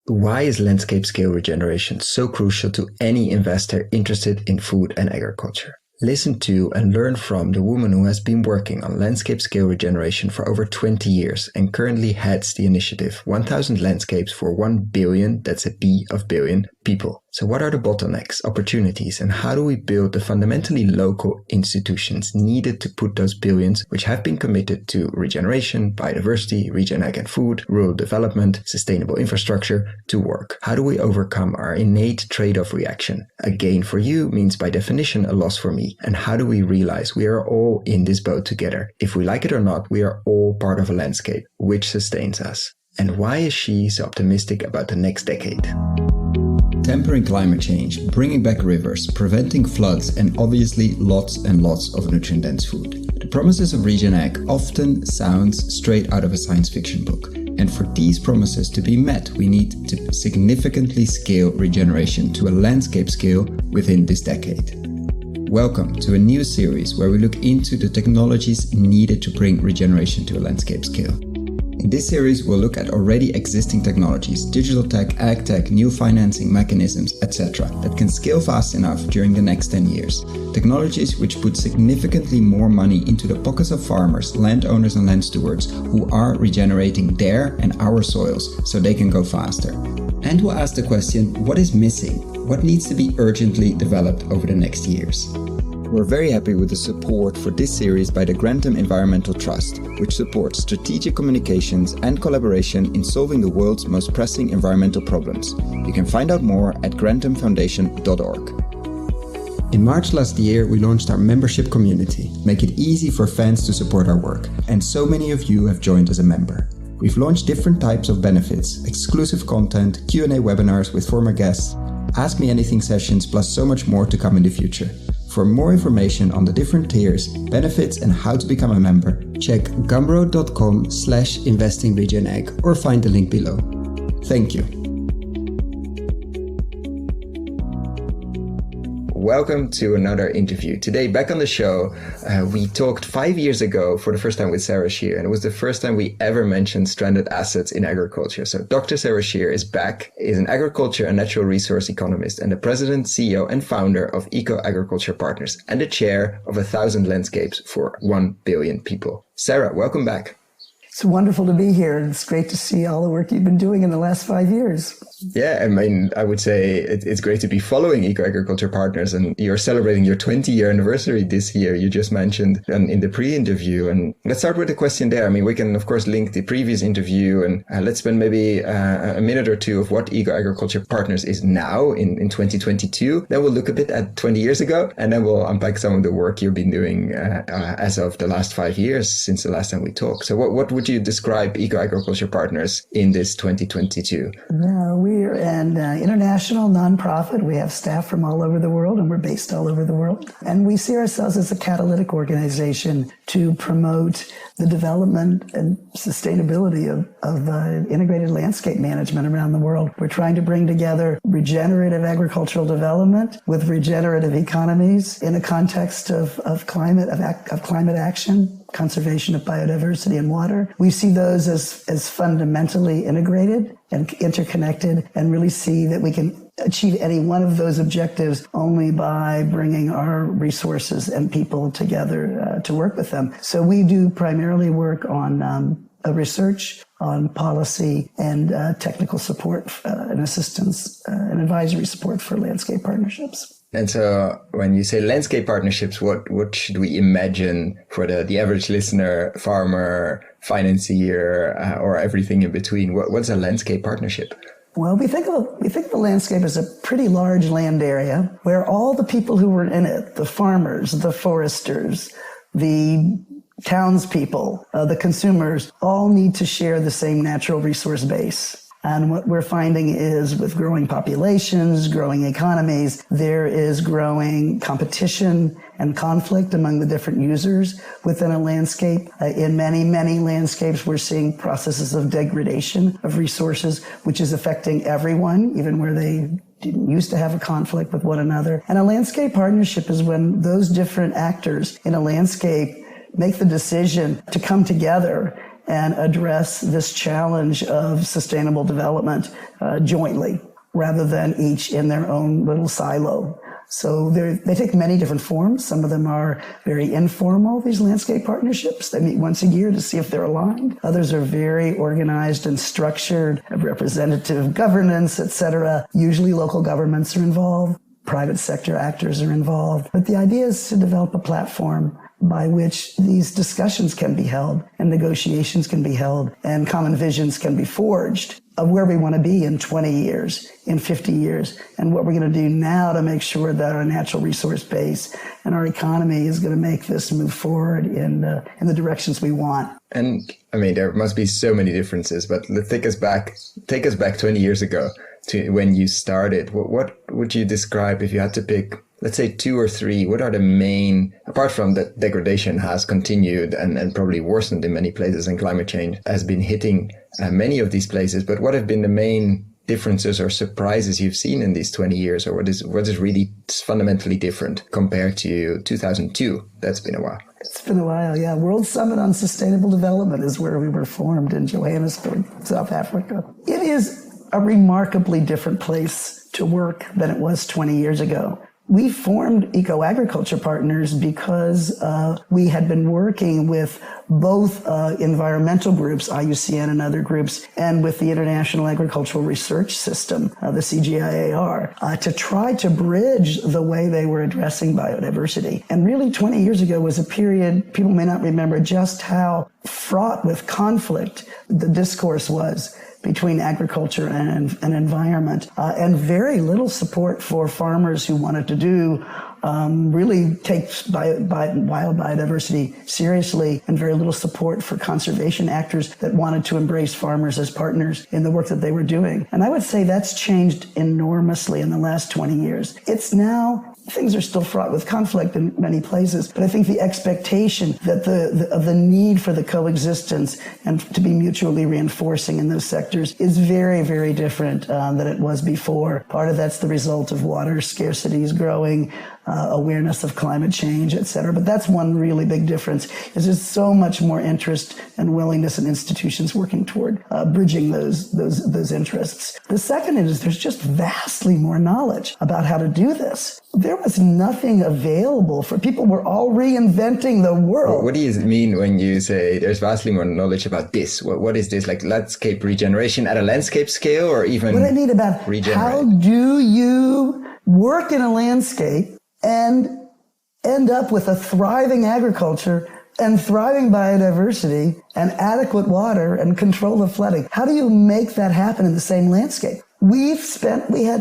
Why is landscape scale regeneration so crucial to any investor interested in food and agriculture? Listen to and learn from the woman who has been working on landscape scale regeneration for over 20 years and currently heads the initiative 1000 Landscapes for 1 billion, that's a B of billion, people. So what are the bottlenecks, opportunities, and how do we build the fundamentally local institutions needed to put those billions, which have been committed to regeneration, biodiversity, Regenerative Agriculture and Food, rural development, sustainable infrastructure, to work? How do we overcome our innate trade-off reaction? A gain for you means by definition a loss for me. And how do we realize we are all in this boat together? If we like it or not, we are all part of a landscape which sustains us. And why is she so optimistic about the next decade? Tempering climate change, bringing back rivers, preventing floods, and obviously lots and lots of nutrient-dense food. The promises of Regen Ag often sounds straight out of a science fiction book. And for these promises to be met, we need to significantly scale regeneration to a landscape scale within this decade. Welcome to a new series where we look into the technologies needed to bring regeneration to a landscape scale. In this series, we'll look at already existing technologies, digital tech, ag tech, new financing mechanisms, etc. that can scale fast enough during the next 10 years. Technologies which put significantly more money into the pockets of farmers, landowners and land stewards who are regenerating their and our soils so they can go faster. And we'll ask the question, what is missing? What needs to be urgently developed over the next years? We're very happy with the support for this series by the Grantham Environmental Trust, which supports strategic communications and collaboration in solving the world's most pressing environmental problems. You can find out more at granthamfoundation.org. In March last year, we launched our membership community, make it easy for fans to support our work, and so many of you have joined as a member. We've launched different types of benefits, exclusive content, Q&A webinars with former guests, Ask Me Anything sessions, plus so much more to come in the future. For more information on the different tiers, benefits and how to become a member, check gumroad.com/investingregen or find the link below. Thank you. Welcome to another interview. Today, back on the show, we talked 5 years ago for the first time with Sara Scherr, and it was the first time we ever mentioned stranded assets in agriculture. So Dr. Sara Scherr is back, is an agriculture and natural resource economist and the president, CEO and founder of EcoAgriculture Partners and the chair of 1000 Landscapes for 1 billion people. Sara, welcome back. It's wonderful to be here. It's great to see all the work you've been doing in the last 5 years. Yeah, I mean, I would say it's great to be following EcoAgriculture Partners, and you're celebrating your 20-year anniversary this year, you just mentioned in the pre-interview. And let's start with a question there. I mean, we can, of course, link the previous interview, and let's spend maybe a minute or two of what EcoAgriculture Partners is now in 2022. Then we'll look a bit at 20 years ago, and then we'll unpack some of the work you've been doing as of the last 5 years since the last time we talked. So what would you describe EcoAgriculture Partners in this 2022? We're an international nonprofit. We have staff from all over the world, and we're based all over the world. And we see ourselves as a catalytic organization to promote the development and sustainability of integrated landscape management around the world. We're trying to bring together regenerative agricultural development with regenerative economies in a context of climate action, conservation of biodiversity and water. We see those as fundamentally integrated and interconnected, and really see that we can achieve any one of those objectives only by bringing our resources and people together to work with them. So we do primarily work on research, on policy, and technical support and assistance and advisory support for landscape partnerships. And so when you say landscape partnerships, what should we imagine for the average listener, farmer, financier, or everything in between? What's a landscape partnership? Well, we think of the landscape as a pretty large land area where all the people who were in it, the farmers, the foresters, the townspeople, the consumers, all need to share the same natural resource base. And what we're finding is with growing populations, growing economies, there is growing competition and conflict among the different users within a landscape. In many, many landscapes, we're seeing processes of degradation of resources, which is affecting everyone, even where they didn't used to have a conflict with one another. And a landscape partnership is when those different actors in a landscape make the decision to come together and address this challenge of sustainable development jointly, rather than each in their own little silo. So they take many different forms. Some of them are very informal, these landscape partnerships. They meet once a year to see if they're aligned. Others are very organized and structured, have representative governance, etc. Usually local governments are involved. Private sector actors are involved. But the idea is to develop a platform by which these discussions can be held and negotiations can be held and common visions can be forged of where we want to be in 20 years, in 50 years, and what we're going to do now to make sure that our natural resource base and our economy is going to make this move forward in the directions we want. And I mean, there must be so many differences, but take us back 20 years ago to when you started. What would you describe if you had to pick, let's say, 2 or 3? What are the main, apart from that degradation has continued and probably worsened in many places and climate change has been hitting many of these places, but what have been the main differences or surprises you've seen in these 20 years, or what is really fundamentally different compared to 2002? That's been a while. It's been a while, yeah. World Summit on Sustainable Development is where we were formed in Johannesburg, South Africa. It is a remarkably different place to work than it was 20 years ago. We formed EcoAgriculture Partners because we had been working with both environmental groups, IUCN and other groups, and with the International Agricultural Research System, the CGIAR, to try to bridge the way they were addressing biodiversity. And really 20 years ago was a period, people may not remember just how fraught with conflict the discourse was between agriculture and environment, and very little support for farmers who wanted to really take wild biodiversity seriously, and very little support for conservation actors that wanted to embrace farmers as partners in the work that they were doing. And I would say that's changed enormously in the last 20 years. It's now, things are still fraught with conflict in many places, but I think the expectation that of the need for the coexistence and to be mutually reinforcing in those sectors is very, very different than it was before. Part of that's the result of water scarcities growing, awareness of climate change, et cetera. But that's one really big difference, is there's so much more interest and willingness in institutions working toward bridging those interests. The second is there's just vastly more knowledge about how to do this. There was nothing available for people. Were all reinventing the world. What do you mean when you say there's vastly more knowledge about this? What is this, like landscape regeneration at a landscape scale, or even what I mean about how do you work in a landscape and end up with a thriving agriculture and thriving biodiversity and adequate water and control of flooding? How do you make that happen in the same landscape? We had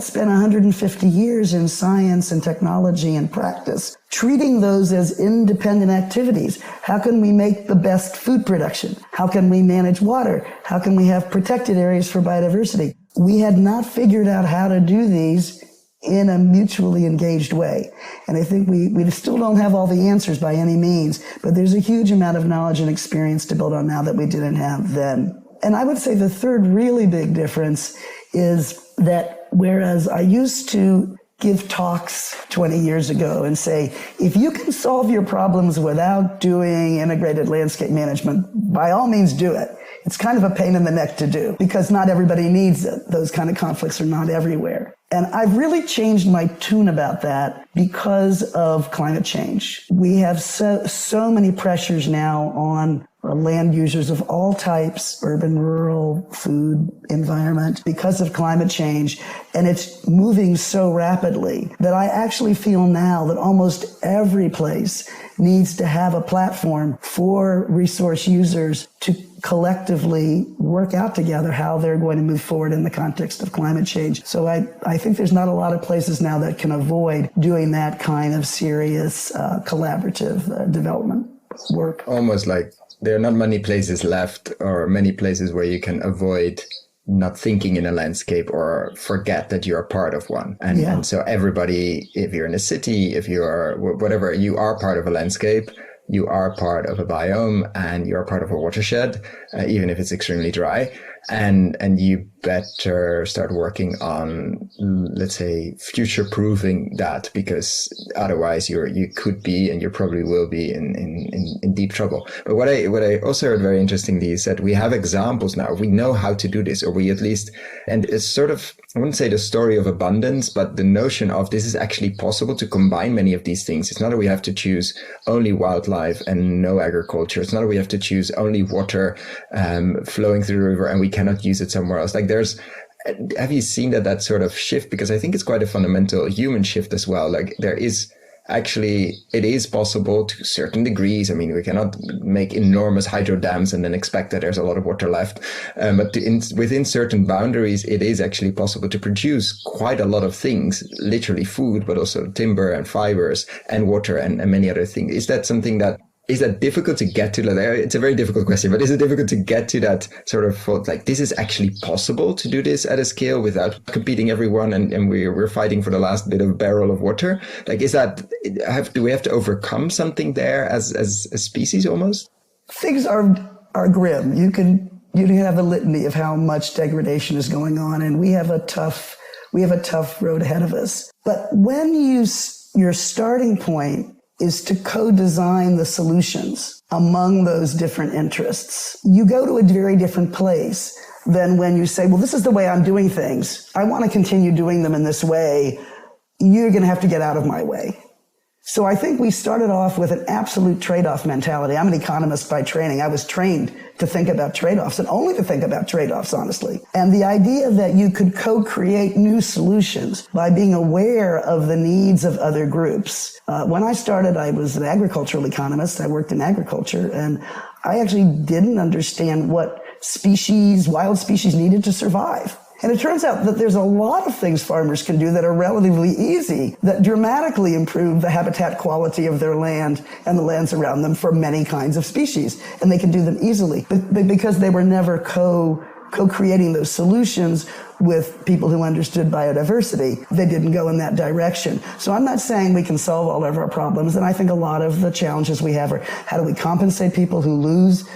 spent 150 years in science and technology and practice, treating those as independent activities. How can we make the best food production? How can we manage water? How can we have protected areas for biodiversity? We had not figured out how to do these in a mutually engaged way. And I think we still don't have all the answers by any means, but there's a huge amount of knowledge and experience to build on now that we didn't have then. And I would say the third really big difference is that whereas I used to give talks 20 years ago and say, if you can solve your problems without doing integrated landscape management, by all means do it. It's kind of a pain in the neck to do because not everybody needs it. Those kind of conflicts are not everywhere. And I've really changed my tune about that because of climate change. We have so many pressures now on land users of all types, urban, rural, food, environment, because of climate change. And it's moving so rapidly that I actually feel now that almost every place needs to have a platform for resource users to collectively work out together how they're going to move forward in the context of climate change. So I think there's not a lot of places now that can avoid doing that kind of serious collaborative development work. Almost like there are not many places left, or many places where you can avoid not thinking in a landscape or forget that you're part of one. And so everybody, if you're in a city, if you are whatever, you are part of a landscape, you are part of a biome, and you're part of a watershed, even if it's extremely dry. And you better start working on, let's say, future-proofing that, because otherwise you could be, and you probably will be in deep trouble. But what I also heard very interestingly is that we have examples now. We know how to do this, or we at least, and it's sort of, I wouldn't say the story of abundance, but the notion of this is actually possible to combine many of these things. It's not that we have to choose only wildlife and no agriculture. It's not that we have to choose only water flowing through the river and we cannot use it somewhere else. Like have you seen that sort of shift? Because I think it's quite a fundamental human shift as well. Like it is possible to certain degrees. I mean, we cannot make enormous hydro dams and then expect that there's a lot of water left. But within certain boundaries, it is actually possible to produce quite a lot of things, literally food, but also timber and fibers and water and many other things. Is that difficult to get to that? It's a very difficult question, but is it difficult to get to that sort of thought, like this is actually possible to do this at a scale without competing everyone and we're fighting for the last bit of barrel of water? Like, do we have to overcome something there as a species almost? Things are grim. You can have a litany of how much degradation is going on, and we have a tough road ahead of us. But when your starting point is to co-design the solutions among those different interests, you go to a very different place than when you say, well, this is the way I'm doing things. I want to continue doing them in this way. You're going to have to get out of my way. So I think we started off with an absolute trade-off mentality. I'm an economist by training. I was trained to think about trade-offs and only to think about trade-offs, honestly. And the idea that you could co-create new solutions by being aware of the needs of other groups. When I started, I was an agricultural economist. I worked in agriculture, and I actually didn't understand what wild species needed to survive. And it turns out that there's a lot of things farmers can do that are relatively easy that dramatically improve the habitat quality of their land and the lands around them for many kinds of species. And they can do them easily. But because they were never co-creating those solutions with people who understood biodiversity, they didn't go in that direction. So I'm not saying we can solve all of our problems. And I think a lot of the challenges we have are how do we compensate people who lose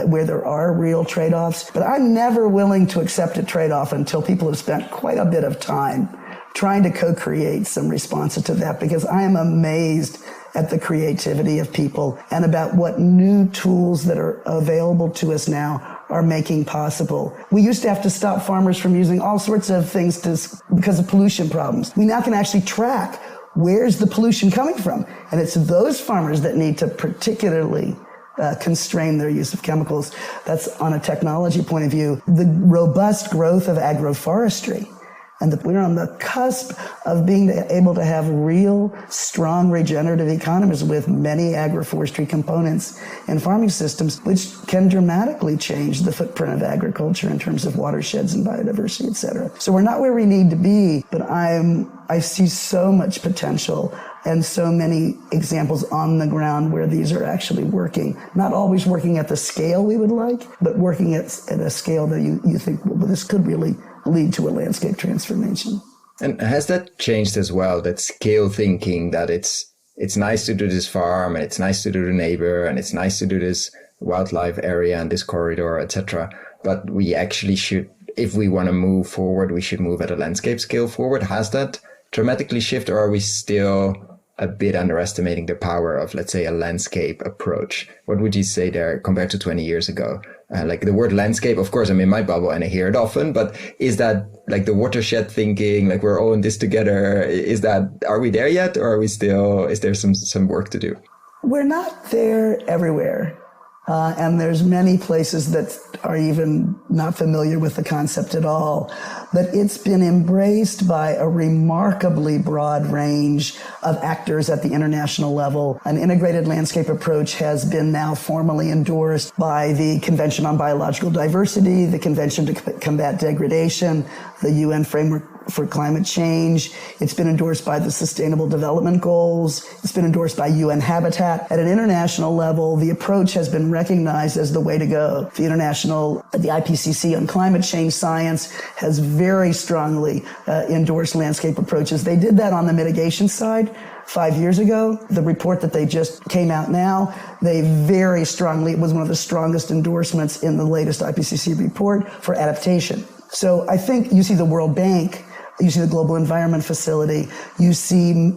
where there are real trade-offs. But I'm never willing to accept a trade-off until people have spent quite a bit of time trying to co-create some responses to that, because I am amazed at the creativity of people and about what new tools that are available to us now are making possible. We used to have to stop farmers from using all sorts of things because of pollution problems. We now can actually track where's the pollution coming from. And it's those farmers that need to particularly constrain their use of chemicals. That's on a technology point of view. The robust growth of agroforestry, and we're on the cusp of being able to have real, strong, regenerative economies with many agroforestry components in farming systems, which can dramatically change the footprint of agriculture in terms of watersheds and biodiversity, et cetera. So we're not where we need to be, but I see so much potential and so many examples on the ground where these are actually working. Not always working at the scale we would like, but working at a scale that you think, well, this could really lead to a landscape transformation. And has that changed as well, that scale thinking, that it's nice to do this farm and it's nice to do the neighbor and it's nice to do this wildlife area and this corridor, etc. But we actually should, if we want to move forward, we should move at a landscape scale forward. Has that dramatically shifted, or are we still a bit underestimating the power of, let's say, a landscape approach? What would you say there compared to 20 years ago? Like the word landscape, of course, I'm in my bubble and I hear it often, but is that like the watershed thinking, like we're all in this together? Are we there yet, or is there some work to do? We're not there everywhere. And there's many places that are even not familiar with the concept at all. But it's been embraced by a remarkably broad range of actors at the international level. An integrated landscape approach has been now formally endorsed by the Convention on Biological Diversity, the Convention to Combat Degradation, the UN Framework for Climate Change. It's been endorsed by the Sustainable Development Goals. It's been endorsed by UN Habitat. At an international level, the approach has been recognized as the way to go. The IPCC on climate change science has very strongly endorsed landscape approaches. They did that on the mitigation side 5 years ago. The report that they just came out now, it was one of the strongest endorsements in the latest IPCC report for adaptation. So I think you see the World Bank, you see the Global Environment Facility, you see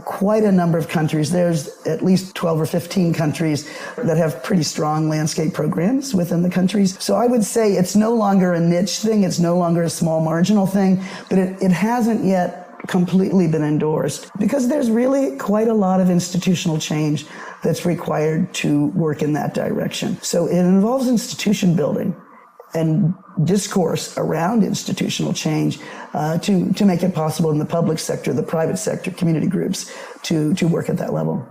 quite a number of countries. There's at least 12 or 15 countries that have pretty strong landscape programs within the countries. So I would say it's no longer a niche thing, it's no longer a small marginal thing, but it hasn't yet completely been endorsed because there's really quite a lot of institutional change that's required to work in that direction. So it involves institution building and discourse around institutional change to make it possible in the public sector, the private sector, community groups to work at that level.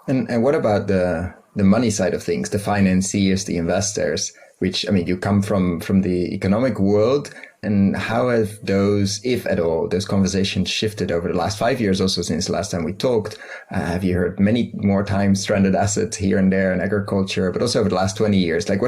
And what about the money side of things, the financiers, the investors, which, I mean, you come from the economic world, and how have those, if at all, those conversations shifted over the last 5 years also since the last time we talked? Have you heard many more times stranded assets here and there in agriculture, but also over the last 20 years? Like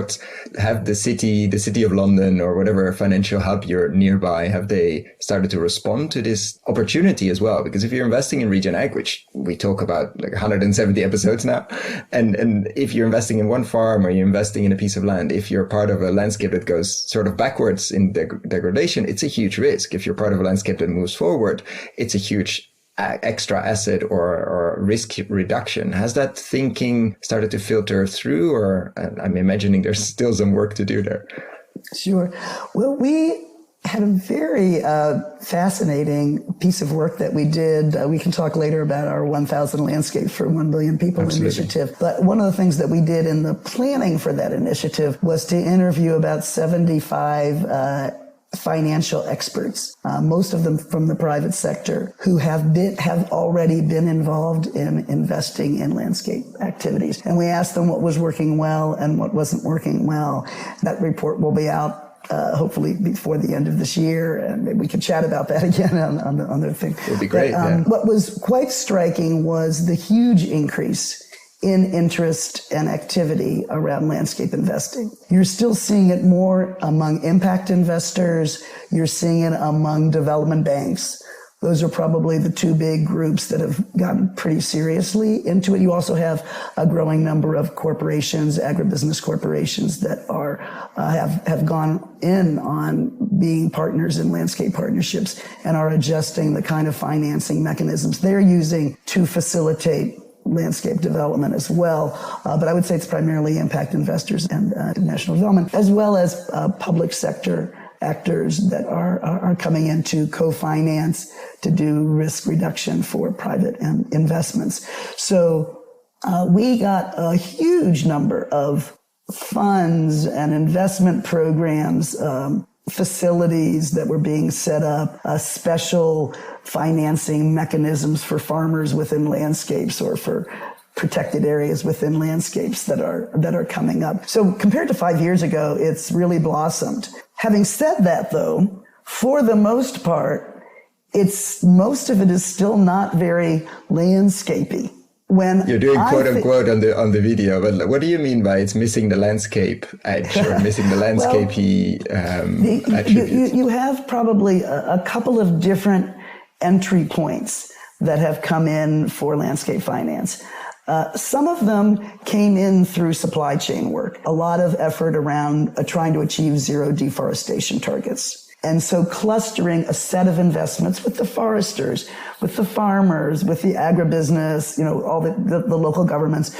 have the city of London or whatever financial hub you're nearby, have they started to respond to this opportunity as well? Because if you're investing in Regen Ag, which we talk about like 170 episodes now, and if you're investing in one farm or you're investing in a piece of land, if you're part of a landscape that goes sort of backwards in degradation, it's a huge risk. If you're part of a landscape that moves forward, it's a huge extra asset or risk reduction. Has that thinking started to filter through, or I'm imagining there's still some work to do there? Sure. Well, we had a very fascinating piece of work that we did. We can talk later about our 1,000 Landscapes for 1 billion People initiative. But one of the things that we did in the planning for that initiative was to interview about 75 financial experts, most of them from the private sector, who have already been involved in investing in landscape activities. And we asked them what was working well and what wasn't working well. That report will be out hopefully before the end of this year, and maybe we can chat about that again on the thing. It would be great. But, what was quite striking was the huge increase in interest and activity around landscape investing. You're still seeing it more among impact investors. You're seeing it among development banks. Those are probably the two big groups that have gotten pretty seriously into it. You also have a growing number of corporations, agribusiness corporations that have gone in on being partners in landscape partnerships and are adjusting the kind of financing mechanisms they're using to facilitate landscape development as well. But I would say it's primarily impact investors and national development, as well as public sector actors that are coming in to co-finance to do risk reduction for private investments. So we got a huge number of funds and investment programs, facilities that were being set up, special financing mechanisms for farmers within landscapes or for protected areas within landscapes that are coming up. So compared to 5 years ago, it's really blossomed. Having said that, though, for the most part, most of it is still not very landscapey. When you're doing quote unquote on the video, but what do you mean by it's missing the landscape edge or missing the landscapey attributes? You have probably a couple of different entry points that have come in for landscape finance. Some of them came in through supply chain work, a lot of effort around trying to achieve zero deforestation targets. And so clustering a set of investments with the foresters, with the farmers, with the agribusiness, all the local governments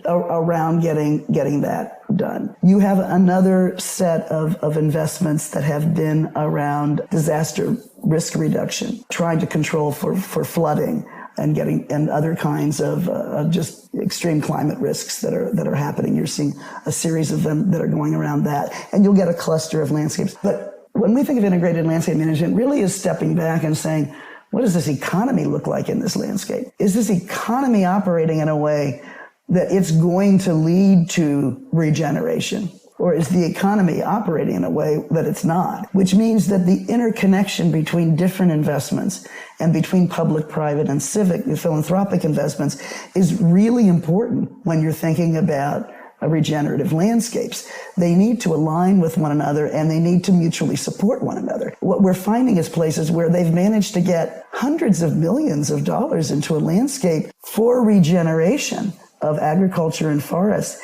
around getting that done. You have another set of investments that have been around disaster risk reduction, trying to control for flooding and other kinds of just extreme climate risks that are happening. You're seeing a series of them that are going around that, and you'll get a cluster of landscapes. But when we think of integrated landscape management, it really is stepping back and saying, what does this economy look like in this landscape? Is this economy operating in a way that it's going to lead to regeneration? Or is the economy operating in a way that it's not? Which means that the interconnection between different investments and between public, private, and civic, philanthropic investments is really important when you're thinking about regenerative landscapes. They need to align with one another and they need to mutually support one another. What we're finding is places where they've managed to get hundreds of millions of dollars into a landscape for regeneration of agriculture and forests.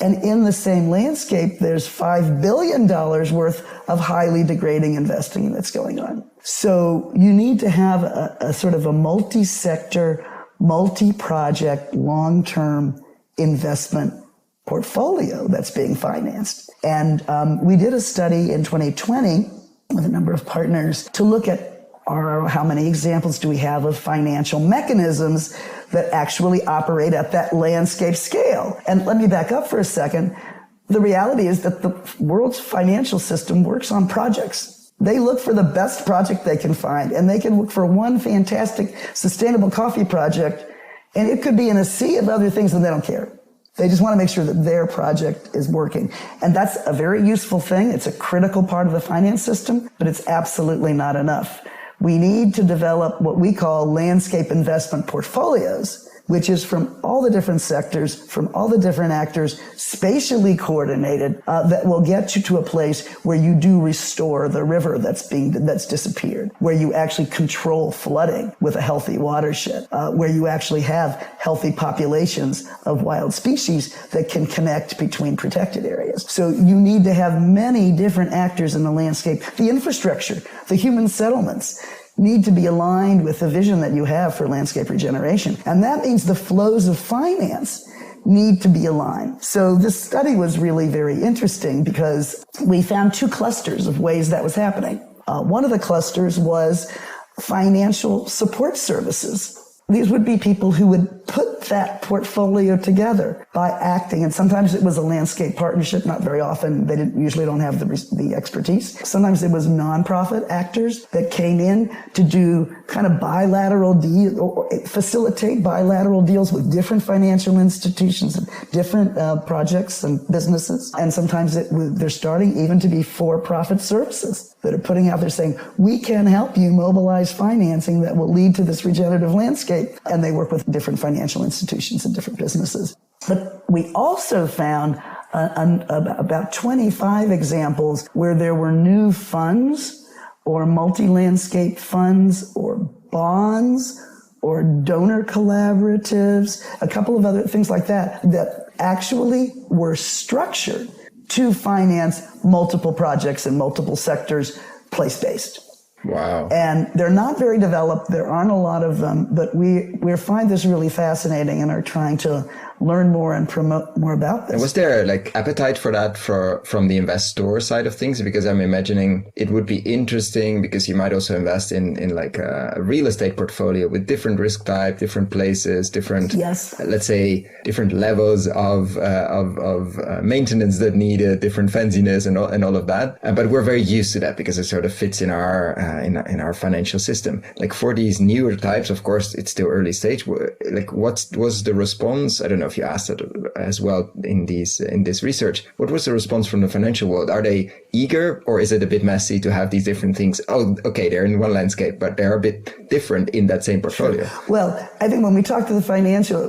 And in the same landscape, there's $5 billion worth of highly degrading investing that's going on. So you need to have a sort of a multi-sector, multi-project, long-term investment portfolio that's being financed. And we did a study in 2020 with a number of partners to look at how many examples do we have of financial mechanisms that actually operate at that landscape scale. And let me back up for a second. The reality is that the world's financial system works on projects. They look for the best project they can find, and they can look for one fantastic sustainable coffee project, and it could be in a sea of other things, and they don't care. They just want to make sure that their project is working. And that's a very useful thing. It's a critical part of the finance system, but it's absolutely not enough. We need to develop what we call landscape investment portfolios, which is from all the different sectors, from all the different actors, spatially coordinated, that will get you to a place where you do restore the river that's disappeared, where you actually control flooding with a healthy watershed, where you actually have healthy populations of wild species that can connect between protected areas. So you need to have many different actors in the landscape. The infrastructure, the human settlements, need to be aligned with the vision that you have for landscape regeneration. And that means the flows of finance need to be aligned. So this study was really very interesting because we found two clusters of ways that was happening. One of the clusters was financial support services. These would be people who would put that portfolio together by acting. And sometimes it was a landscape partnership. Not very often. They usually don't have the expertise. Sometimes it was nonprofit actors that came in to do kind of bilateral deals or facilitate bilateral deals with different financial institutions and different projects and businesses. And sometimes they're starting even to be for-profit services that are putting out there saying, we can help you mobilize financing that will lead to this regenerative landscape. And they work with different financial institutions and different businesses. But we also found about 25 examples where there were new funds or multi-landscape funds or bonds or donor collaboratives, a couple of other things like that actually were structured to finance multiple projects in multiple sectors, place-based. Wow. And they're not very developed. There aren't a lot of them, but we find this really fascinating and are trying to learn more and promote more about this. And was there appetite for that from the investor side of things? Because I'm imagining it would be interesting because you might also invest in a real estate portfolio with different risk type, different places, different, yes, let's say different levels of maintenance that needed, different fanciness and all of that. But we're very used to that because it sort of fits in our financial system. For these newer types, of course, it's still early stage. What was the response? I don't know if you asked it as well in this research. What was the response from the financial world? Are they eager, or is it a bit messy to have these different things? Oh, okay, they're in one landscape, but they're a bit different in that same portfolio. Sure. Well, I think when we talk to the financial,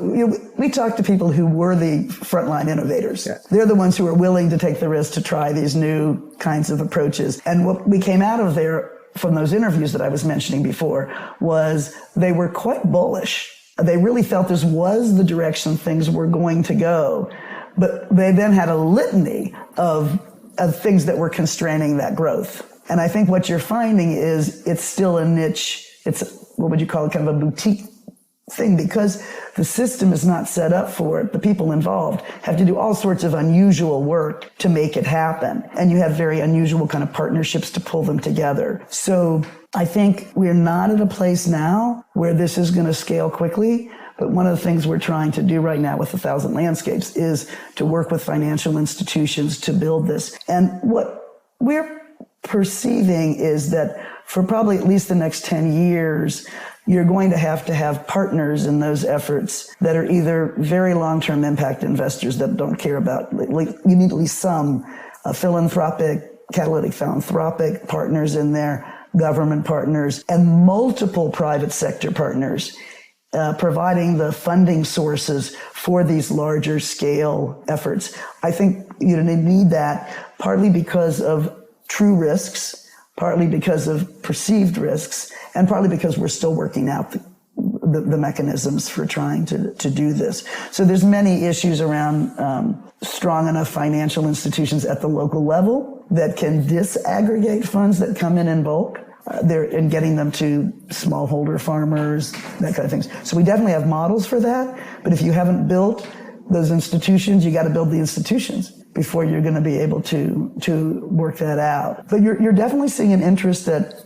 we talk to people who were the frontline innovators. Yeah. They're the ones who are willing to take the risk to try these new kinds of approaches. And what we came out of there from those interviews that I was mentioning before was they were quite bullish. They really felt this was the direction things were going to go. But they then had a litany of things that were constraining that growth. And I think what you're finding is it's still a niche. It's, what would you call it, kind of a boutique thing, because the system is not set up for it. The people involved have to do all sorts of unusual work to make it happen. And you have very unusual kind of partnerships to pull them together. So I think we're not at a place now where this is going to scale quickly. But one of the things we're trying to do right now with 1,000 Landscapes is to work with financial institutions to build this. And what we're perceiving is that for probably at least the next 10 years, you're going to have partners in those efforts that are either very long-term impact investors that don't care about, you need at least some catalytic philanthropic partners in there, government partners, and multiple private sector partners, providing the funding sources for these larger scale efforts. I think you need that partly because of true risks, partly because of perceived risks, and partly because we're still working out the mechanisms for trying to do this. So there's many issues around strong enough financial institutions at the local level that can disaggregate funds that come in bulk. And getting them to smallholder farmers, that kind of things. So we definitely have models for that. But if you haven't built those institutions, you got to build the institutions before you're going to be able to work that out. But you're definitely seeing an interest that,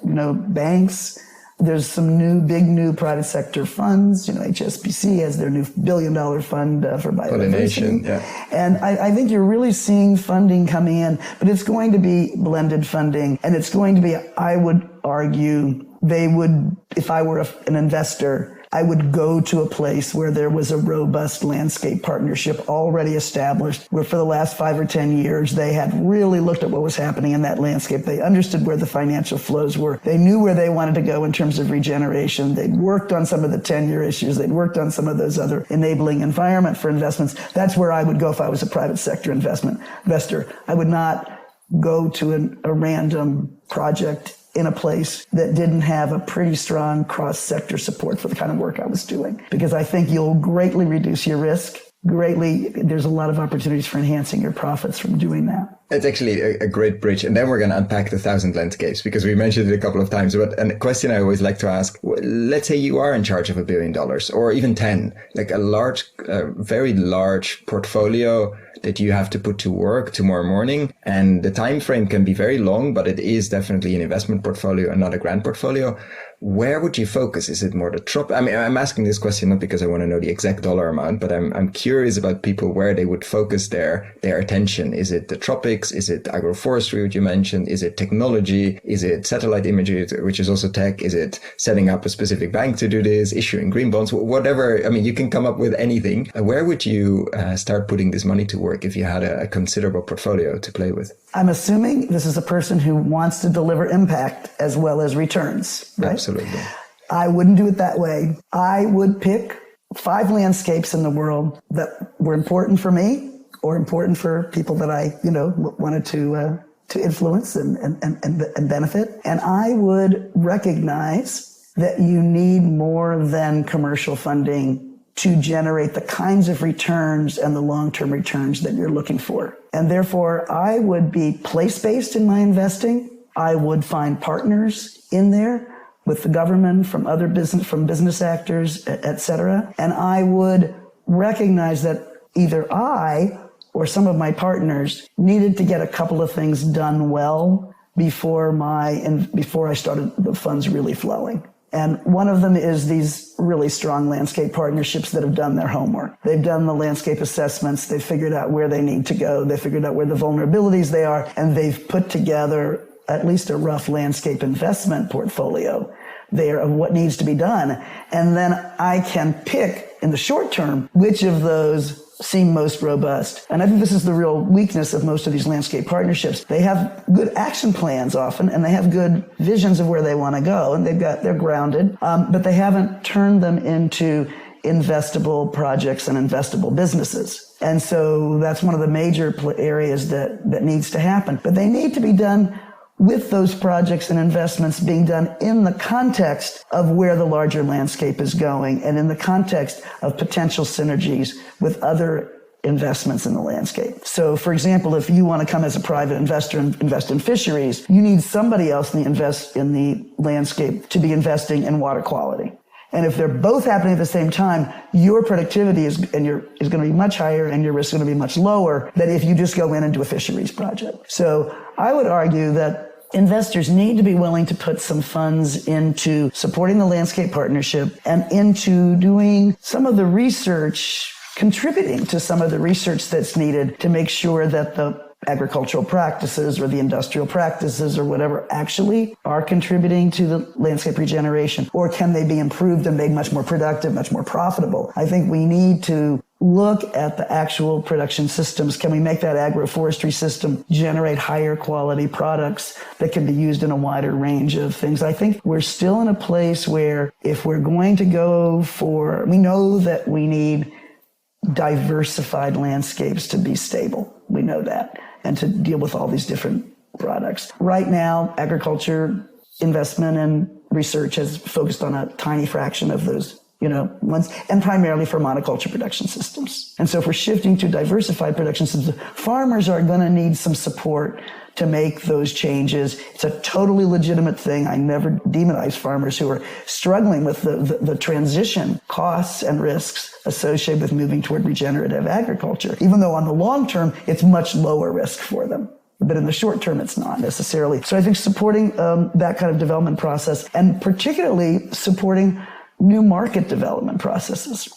banks, there's some big new private sector funds. HSBC has their new $1 billion fund for biodiversity. Yeah. And I think you're really seeing funding coming in, but it's going to be blended funding. And it's going to be, I would argue, if I were an investor, I would go to a place where there was a robust landscape partnership already established, where for the last 5 or 10 years, they had really looked at what was happening in that landscape. They understood where the financial flows were. They knew where they wanted to go in terms of regeneration. They'd worked on some of the tenure issues. They'd worked on some of those other enabling environment for investments. That's where I would go if I was a private sector investor. I would not go to a random project in a place that didn't have a pretty strong cross-sector support for the kind of work I was doing. Because I think you'll greatly reduce your risk. There's a lot of opportunities for enhancing your profits from doing that. It's actually a great bridge. And then we're going to unpack the 1,000 landscapes, because we mentioned it a couple of times. But a question I always like to ask, let's say you are in charge of $1 billion or even 10, like a very large portfolio that you have to put to work tomorrow morning. And the time frame can be very long, but it is definitely an investment portfolio and not a grant portfolio. Where would you focus? Is it more the trop? I mean, I'm asking this question not because I want to know the exact dollar amount, but I'm curious about people where they would focus their attention. Is it the tropics? Is it agroforestry, which you mentioned? Is it technology? Is it satellite imagery, which is also tech? Is it setting up a specific bank to do this? Issuing green bonds? Whatever. I mean, you can come up with anything. Where would you start putting this money to work if you had a considerable portfolio to play with? I'm assuming this is a person who wants to deliver impact as well as returns, right? Absolutely. I wouldn't do it that way. I would pick 5 landscapes in the world that were important for me or important for people that I, wanted to influence and benefit. And I would recognize that you need more than commercial funding to generate the kinds of returns and the long-term returns that you're looking for. And therefore, I would be place-based in my investing. I would find partners in there with the government, from business actors, et cetera. And I would recognize that either I or some of my partners needed to get a couple of things done well before I started the funds really flowing. And one of them is these really strong landscape partnerships that have done their homework. They've done the landscape assessments. They've figured out where they need to go. They figured out where the vulnerabilities they are. And they've put together at least a rough landscape investment portfolio there of what needs to be done. And then I can pick in the short term which of those seem most robust. And I think this is the real weakness of most of these landscape partnerships. They have good action plans often, and they have good visions of where they want to go, and they're grounded, but they haven't turned them into investable projects and investable businesses. And so that's one of the major areas that needs to happen. But they need to be done with those projects and investments being done in the context of where the larger landscape is going and in the context of potential synergies with other investments in the landscape. So, for example, if you want to come as a private investor and invest in fisheries, you need somebody else in the landscape to be investing in water quality. And if they're both happening at the same time, your productivity is going to be much higher and your risk is going to be much lower than if you just go in and do a fisheries project. So I would argue that investors need to be willing to put some funds into supporting the landscape partnership and into doing some of the research, contributing to some of the research that's needed to make sure that the agricultural practices or the industrial practices or whatever actually are contributing to the landscape regeneration, or can they be improved and made much more productive, much more profitable? I think we need to look at the actual production systems. Can we make that agroforestry system generate higher quality products that can be used in a wider range of things? I think we're still in a place where if we're going to we know that we need diversified landscapes to be stable. We know that. And to deal with all these different products. Right now, agriculture investment and research has focused on a tiny fraction of those and primarily for monoculture production systems. And so if we're shifting to diversified production systems, farmers are going to need some support to make those changes. It's a totally legitimate thing. I never demonize farmers who are struggling with the transition costs and risks associated with moving toward regenerative agriculture, even though on the long term, it's much lower risk for them. But in the short term, it's not necessarily. So I think supporting that kind of development process, and particularly supporting new market development processes.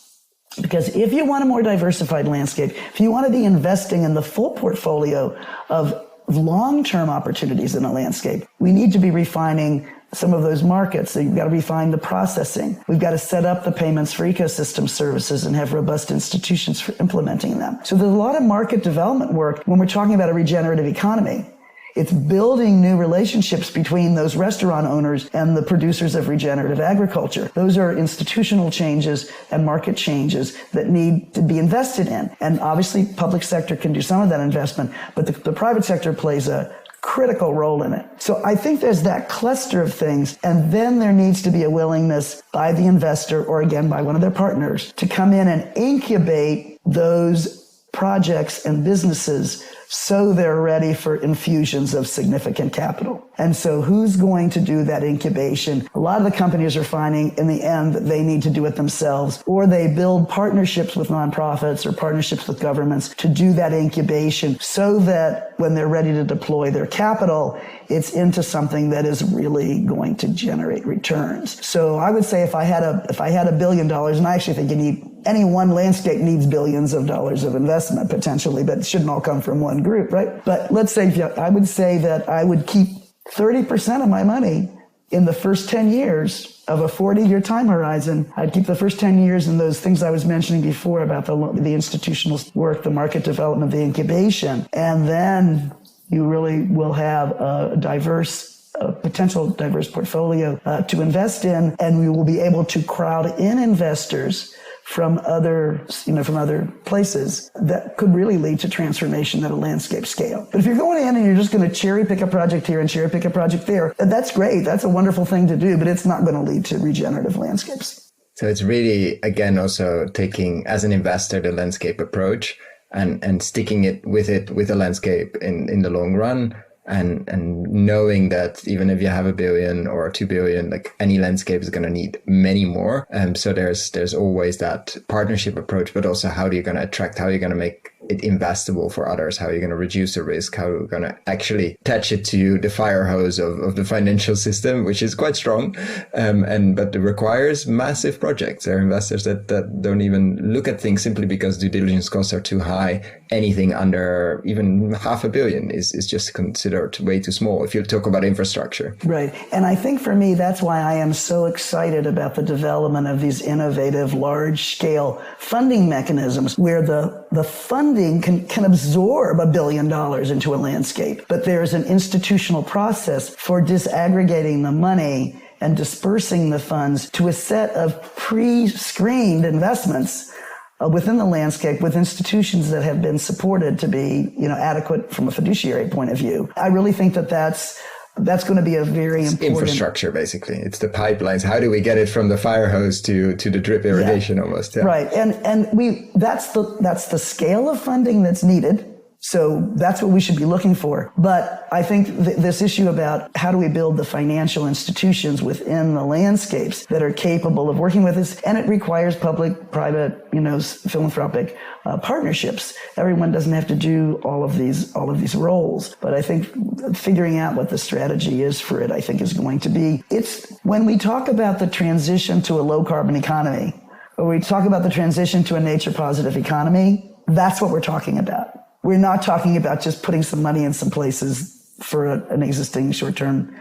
Because if you want a more diversified landscape, if you want to be investing in the full portfolio of long-term opportunities in the landscape, we need to be refining some of those markets. So you've got to refine the processing. We've got to set up the payments for ecosystem services and have robust institutions for implementing them. So there's a lot of market development work when we're talking about a regenerative economy. It's building new relationships between those restaurant owners and the producers of regenerative agriculture. Those are institutional changes and market changes that need to be invested in. And obviously, public sector can do some of that investment, but the private sector plays a critical role in it. So I think there's that cluster of things, and then there needs to be a willingness by the investor, or again, by one of their partners, to come in and incubate those projects and businesses so they're ready for infusions of significant capital. And so who's going to do that incubation? A lot of the companies are finding in the end that they need to do it themselves, or they build partnerships with nonprofits or partnerships with governments to do that incubation so that when they're ready to deploy their capital, it's into something that is really going to generate returns. So I would say if I had $1 billion, and I actually think any one landscape needs billions of dollars of investment potentially, but it shouldn't all come from one group, right? But let's say I would say that I would keep 30% of my money in the first 10 years of a 40-year time horizon. I'd keep the first 10 years in those things I was mentioning before about the institutional work, the market development, the incubation, and then you really will have a potential diverse portfolio to invest in, and we will be able to crowd in investors from other places that could really lead to transformation at a landscape scale. But if you're going in and you're just going to cherry pick a project here and cherry pick a project there, that's great. That's a wonderful thing to do, but it's not going to lead to regenerative landscapes. So it's really, again, also taking, as an investor, the landscape approach and sticking with the landscape in the long run. And knowing that even if you have $1 billion or $2 billion, like any landscape is going to need many more. So there's always that partnership approach, but also how are you going to attract, how are you going to make it investable for others? How are you going to reduce the risk? How are you going to actually attach it to the fire hose of the financial system, which is quite strong. But it requires massive projects. There are investors that don't even look at things simply because due diligence costs are too high. Anything under even $500 million is just considered way too small if you talk about infrastructure. Right. And I think for me, that's why I am so excited about the development of these innovative large-scale funding mechanisms where the funding can absorb $1 billion into a landscape. But there's an institutional process for disaggregating the money and dispersing the funds to a set of pre-screened investments within the landscape with institutions that have been supported to be, adequate from a fiduciary point of view. I really think that's going to be a very important infrastructure. Basically, it's the pipelines. How do we get it from the fire hose to the drip irrigation almost? Yeah. Right, and that's the scale of funding that's needed. So that's what we should be looking for. But I think this issue about how do we build the financial institutions within the landscapes that are capable of working with us, and it requires public, private, philanthropic partnerships. Everyone doesn't have to do all of these roles. But I think figuring out what the strategy is for it, I think is going to be, it's when we talk about the transition to a low carbon economy, or we talk about the transition to a nature positive economy, that's what we're talking about. We're not talking about just putting some money in some places for an existing short-term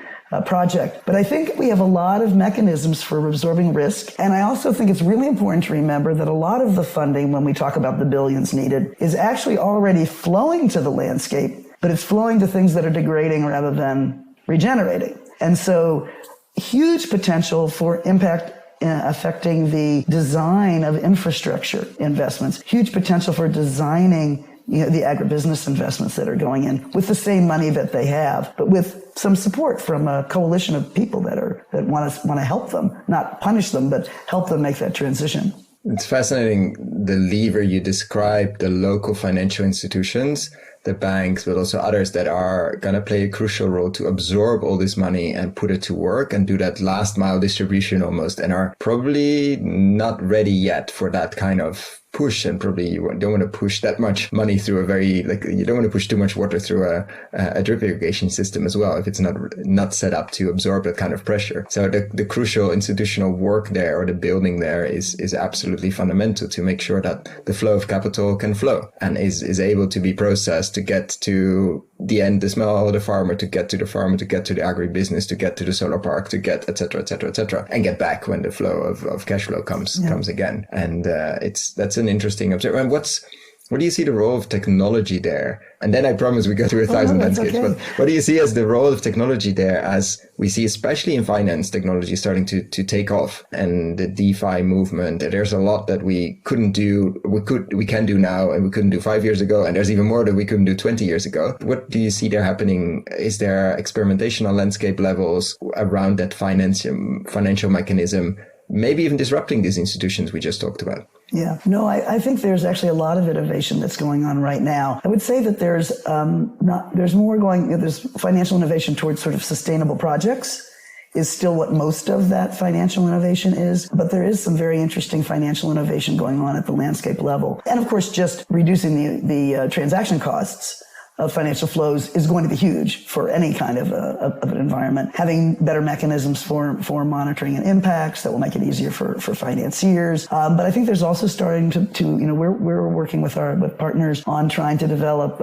project. But I think we have a lot of mechanisms for absorbing risk. And I also think it's really important to remember that a lot of the funding, when we talk about the billions needed, is actually already flowing to the landscape, but it's flowing to things that are degrading rather than regenerating. And so huge potential for impact affecting the design of infrastructure investments, huge potential for designing the agribusiness investments that are going in with the same money that they have, but with some support from a coalition of people that want to help them, not punish them, but help them make that transition. It's fascinating, the lever you described, the local financial institutions, the banks, but also others that are going to play a crucial role to absorb all this money and put it to work and do that last mile distribution almost, and are probably not ready yet for that kind of push. And probably you don't want to push that much money through you don't want to push too much water through a drip irrigation system as well, if it's not set up to absorb that kind of pressure. So the crucial institutional work there, or the building there, is absolutely fundamental to make sure that the flow of capital can flow and is able to be processed to get to the end, the small, the farmer, to get to the farmer, to get to the agribusiness, to get to the solar park, to get et cetera, and get back when the flow of cash flow comes again. And that's an interesting observation. And what do you see the role of technology there? And then I promise we go through 1,000 landscapes. Okay. But what do you see as the role of technology there, as we see, especially in finance, technology starting to take off, and the DeFi movement? There's a lot that we can do now, and we couldn't do 5 years ago. And there's even more that we couldn't do 20 years ago. What do you see there happening? Is there experimentation on landscape levels around that financial mechanism, maybe even disrupting these institutions we just talked about? Yeah, no, I think there's actually a lot of innovation that's going on right now. I would say that there's financial innovation towards sort of sustainable projects is still what most of that financial innovation is. But there is some very interesting financial innovation going on at the landscape level. And of course, just reducing the transaction costs of financial flows is going to be huge for any kind of an environment. Having better mechanisms for monitoring and impacts that will make it easier for financiers. But I think there's also starting to we're working with partners on trying to develop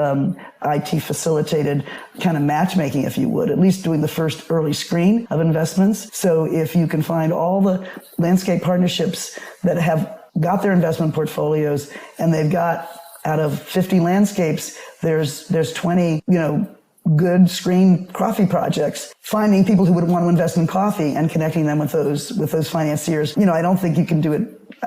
IT facilitated kind of matchmaking, if you would, at least doing the first early screen of investments. So if you can find all the landscape partnerships that have got their investment portfolios, and they've got, out of 50 landscapes, there's 20, good screen coffee projects, finding people who would want to invest in coffee and connecting them with those financiers. I don't think you can do it.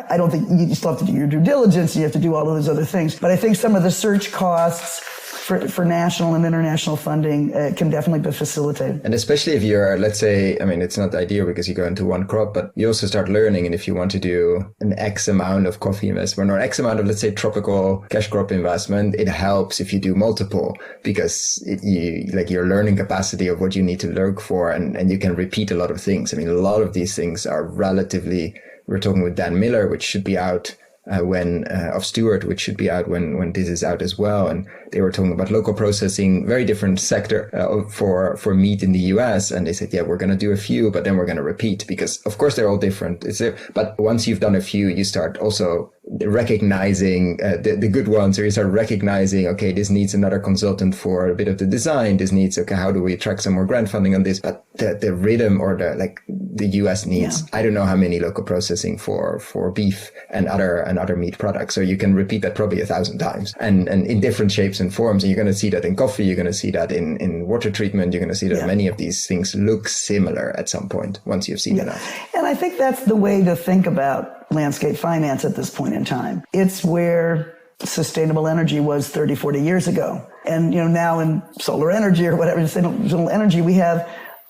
I don't think you still have to do your due diligence. You have to do all of those other things. But I think some of the search costs for national and international funding can definitely be facilitated. And especially if you're, let's say, it's not ideal because you go into one crop, but you also start learning. And if you want to do an X amount of coffee investment or X amount of, let's say, tropical cash crop investment, it helps if you do multiple, because your learning capacity of what you need to look for, and you can repeat a lot of things. A lot of these things are relatively, we're talking with Dan Miller, which should be out of Stewart, which should be out when this is out as well. And they were talking about local processing, very different sector for meat in the US. And they said, yeah, we're going to do a few, but then we're going to repeat, because of course they're all different. But once you've done a few, you start also recognizing the good ones, or you start recognizing, okay, this needs another consultant for a bit of the design. This needs, okay, how do we attract some more grant funding on this? But the rhythm, or the US needs, I don't know how many local processing for beef and other meat products. So you can repeat that probably 1,000 times, and in different shapes and forms. And you're going to see that in coffee. You're going to see that in water treatment. You're going to see that many of these things look similar at some point once you've seen enough. And I think that's the way to think about landscape finance at this point in time. It's where sustainable energy was 30, 40 years ago. And, now in solar energy or whatever, sustainable energy, we have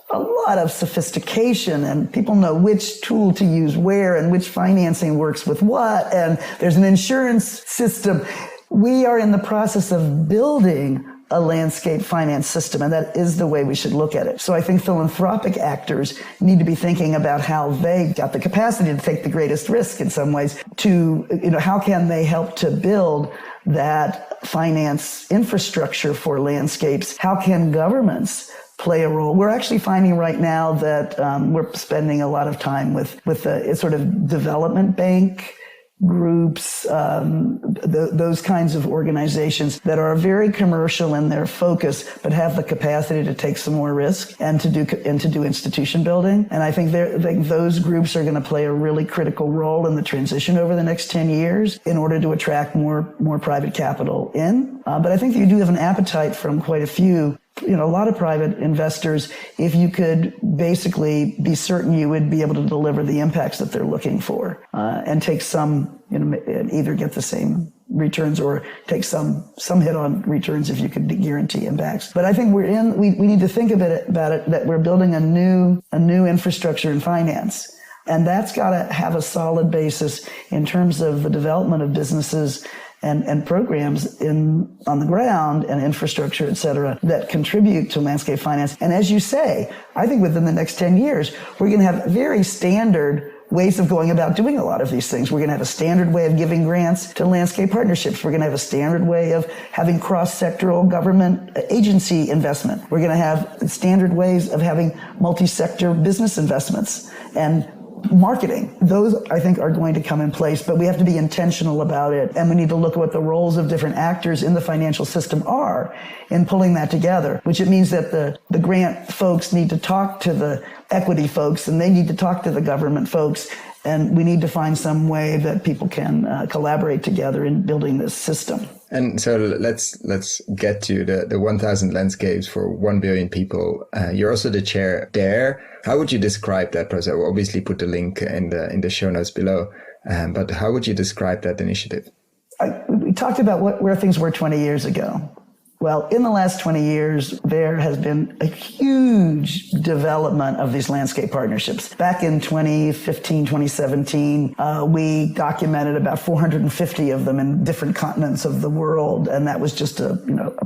a lot of sophistication, and people know which tool to use where and which financing works with what. And there's an insurance system. We are in the process of building a landscape finance system, and that is the way we should look at it. So I think philanthropic actors need to be thinking about how they got the capacity to take the greatest risk in some ways to, how can they help to build that finance infrastructure for landscapes? How can governments play a role? We're actually finding right now that we're spending a lot of time with a sort of development bank groups, those kinds of organizations that are very commercial in their focus, but have the capacity to take some more risk and to do institution building. And I think those groups are going to play a really critical role in the transition over the next 10 years in order to attract more private capital in. But I think you do have an appetite from quite a few a lot of private investors if you could basically be certain you would be able to deliver the impacts that they're looking for, and take some, either get the same returns or take some hit on returns if you could guarantee impacts. But I think we need to think about it that we're building a new infrastructure in finance. And that's got to have a solid basis in terms of the development of businesses and programs on the ground and infrastructure, et cetera, that contribute to landscape finance. And as you say, I think within the next 10 years, we're going to have very standard ways of going about doing a lot of these things. We're going to have a standard way of giving grants to landscape partnerships. We're going to have a standard way of having cross-sectoral government agency investment. We're going to have standard ways of having multi-sector business investments and marketing. Those, I think, are going to come in place, but we have to be intentional about it. And we need to look at what the roles of different actors in the financial system are in pulling that together, which it means that the grant folks need to talk to the equity folks and they need to talk to the government folks. And we need to find some way that people can collaborate together in building this system. And so let's get to the 1,000 landscapes for 1 billion people. You're also the chair there. How would you describe that process? We'll obviously put the link in the show notes below. But how would you describe that initiative? We talked about where things were 20 years ago. Well, in the last 20 years, there has been a huge development of these landscape partnerships. Back in 2015, 2017, we documented about 450 of them in different continents of the world, and that was just a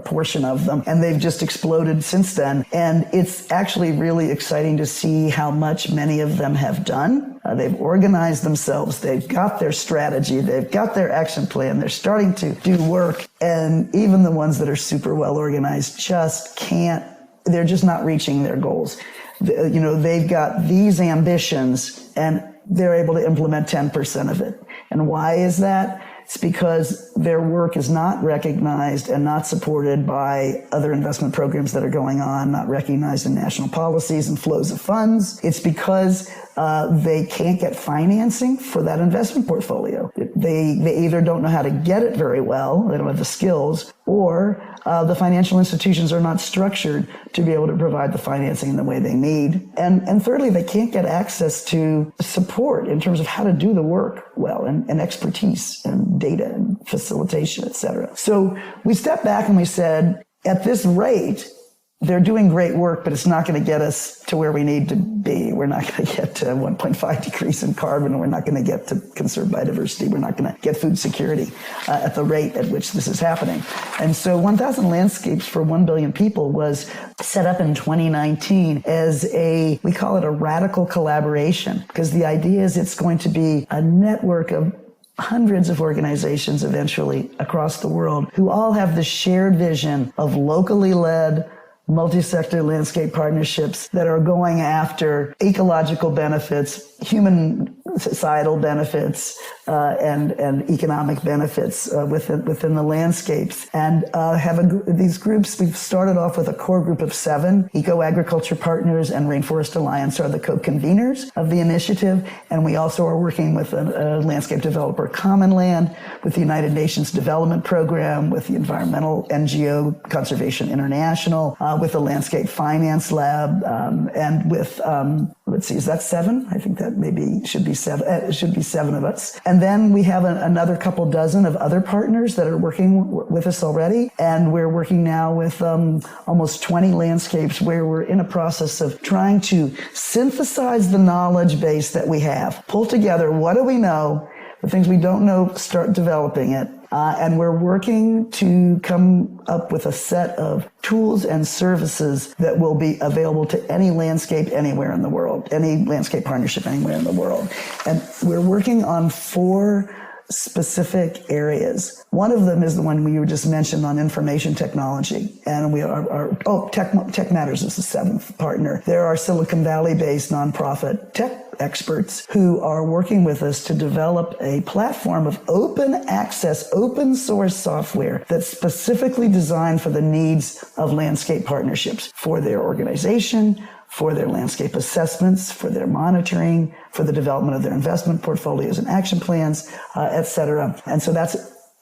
portion of them. And they've just exploded since then. And it's actually really exciting to see how much many of them have done. They've organized themselves. They've got their strategy. They've got their action plan. They're starting to do work. And even the ones that are super well organized just can't, they're just not reaching their goals. They've got these ambitions and they're able to implement 10% of it. And why is that? It's because their work is not recognized and not supported by other investment programs that are going on, not recognized in national policies and flows of funds. It's because they can't get financing for that investment portfolio. They either don't know how to get it very well, they don't have the skills, or the financial institutions are not structured to be able to provide the financing in the way they need. And thirdly, they can't get access to support in terms of how to do the work well, and expertise and data and facilitation, et cetera. So we stepped back and we said, at this rate, they're doing great work, but it's not going to get us to where we need to be. We're not going to get to 1.5 decrease in carbon. We're not going to get to conserve biodiversity. We're not going to get food security at the rate at which this is happening. And so 1,000 Landscapes for 1 billion people was set up in 2019 as we call it a radical collaboration, because the idea is it's going to be a network of hundreds of organizations eventually across the world who all have the shared vision of locally led multi-sector landscape partnerships that are going after ecological benefits, human societal benefits, and economic benefits within the landscapes. And these groups, we've started off with a core group of 7. EcoAgriculture Partners and Rainforest Alliance are the co-conveners of the initiative. And we also are working with a landscape developer, Common Land, with the United Nations Development Program, with the environmental NGO Conservation International, with the Landscape Finance Lab, and with, let's see, is that 7? I think that maybe should be 7. It should be 7 of us. And then we have another couple dozen of other partners that are working with us already. And we're working now with almost 20 landscapes where we're in a process of trying to synthesize the knowledge base that we have, pull together what do we know, the things we don't know, start developing it. And we're working to come up with a set of tools and services that will be available to any landscape anywhere in the world, any landscape partnership anywhere in the world. And we're working on 4 specific areas. One of them is the one we just mentioned on information technology. And we Tech Matters is the 7th partner. There are Silicon Valley-based nonprofit tech experts who are working with us to develop a platform of open access, open source software that's specifically designed for the needs of landscape partnerships, for their organization, for their landscape assessments, for their monitoring, for the development of their investment portfolios and action plans, et cetera. And so that's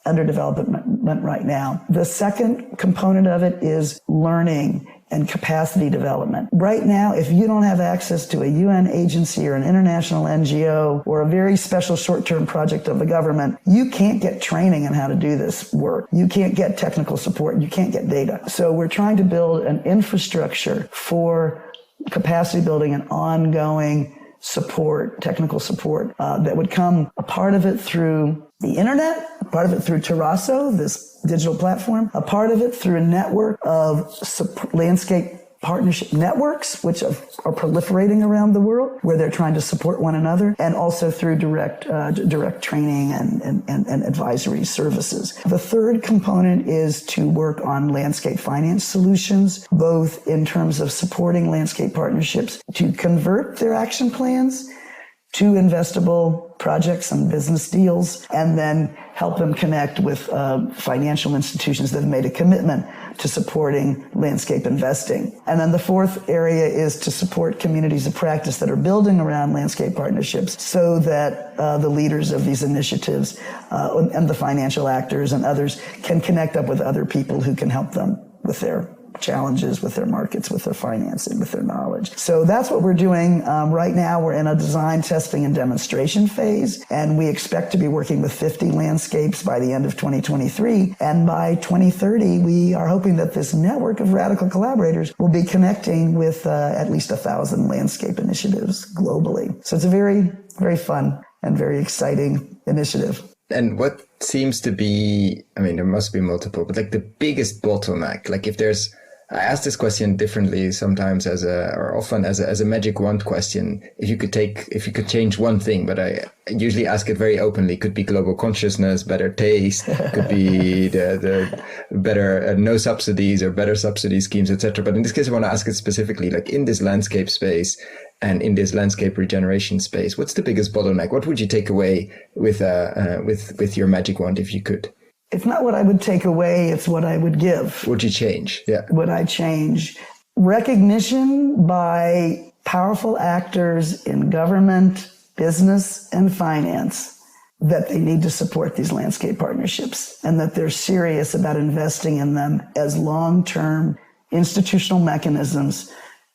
under development right now. The second component of it is learning and capacity development. Right now, if you don't have access to a UN agency or an international NGO or a very special short-term project of the government, you can't get training on how to do this work. You can't get technical support. You can't get data. So we're trying to build an infrastructure for capacity building and ongoing support, technical support, that would come, a part of it through the internet, a part of it through Terrasso, this digital platform, a part of it through a network of landscape partnership networks, which are proliferating around the world, where they're trying to support one another, and also through direct training and advisory services. The third component is to work on landscape finance solutions, both in terms of supporting landscape partnerships to convert their action plans to investable projects and business deals, and then help them connect with financial institutions that have made a commitment to supporting landscape investing. And then the fourth area is to support communities of practice that are building around landscape partnerships, so that the leaders of these initiatives and the financial actors and others can connect up with other people who can help them with their challenges, with their markets, with their financing, with their knowledge. So that's what we're doing. Right now, we're in a design, testing, and demonstration phase, and we expect to be working with 50 landscapes by the end of 2023. And by 2030, we are hoping that this network of radical collaborators will be connecting with at least 1,000 landscape initiatives globally. So it's a very, very fun and very exciting initiative. And what seems to be, I mean, there must be multiple, but like the biggest bottleneck, like if there's, I ask this question differently sometimes often as a magic wand question. If you could change one thing, but I usually ask it very openly. Could be global consciousness, better taste, could be the better no subsidies or better subsidy schemes, etc. But in this case, I want to ask it specifically, like in this landscape space and in this landscape regeneration space, what's the biggest bottleneck? What would you take away with your magic wand if you could? It's not what I would take away, it's what I would give. Would you change? Yeah. Would I change? Recognition by powerful actors in government, business, and finance that they need to support these landscape partnerships and that they're serious about investing in them as long-term institutional mechanisms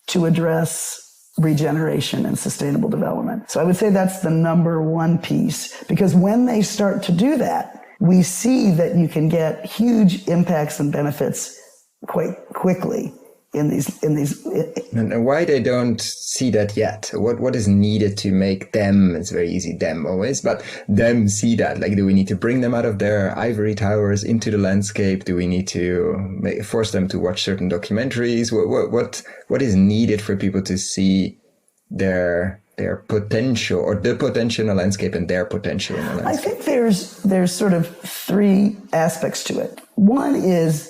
to address regeneration and sustainable development. So I would say that's the number one piece, because when they start to do that, we see that you can get huge impacts and benefits quite quickly in these. And why they don't see that yet? What is needed to make them? It's very easy, them always, but them see that. Like, do we need to bring them out of their ivory towers into the landscape? Do we need to force them to watch certain documentaries? What is needed for people to see their potential, or the potential in the landscape and their potential in the landscape? I think there's sort of three aspects to it. One is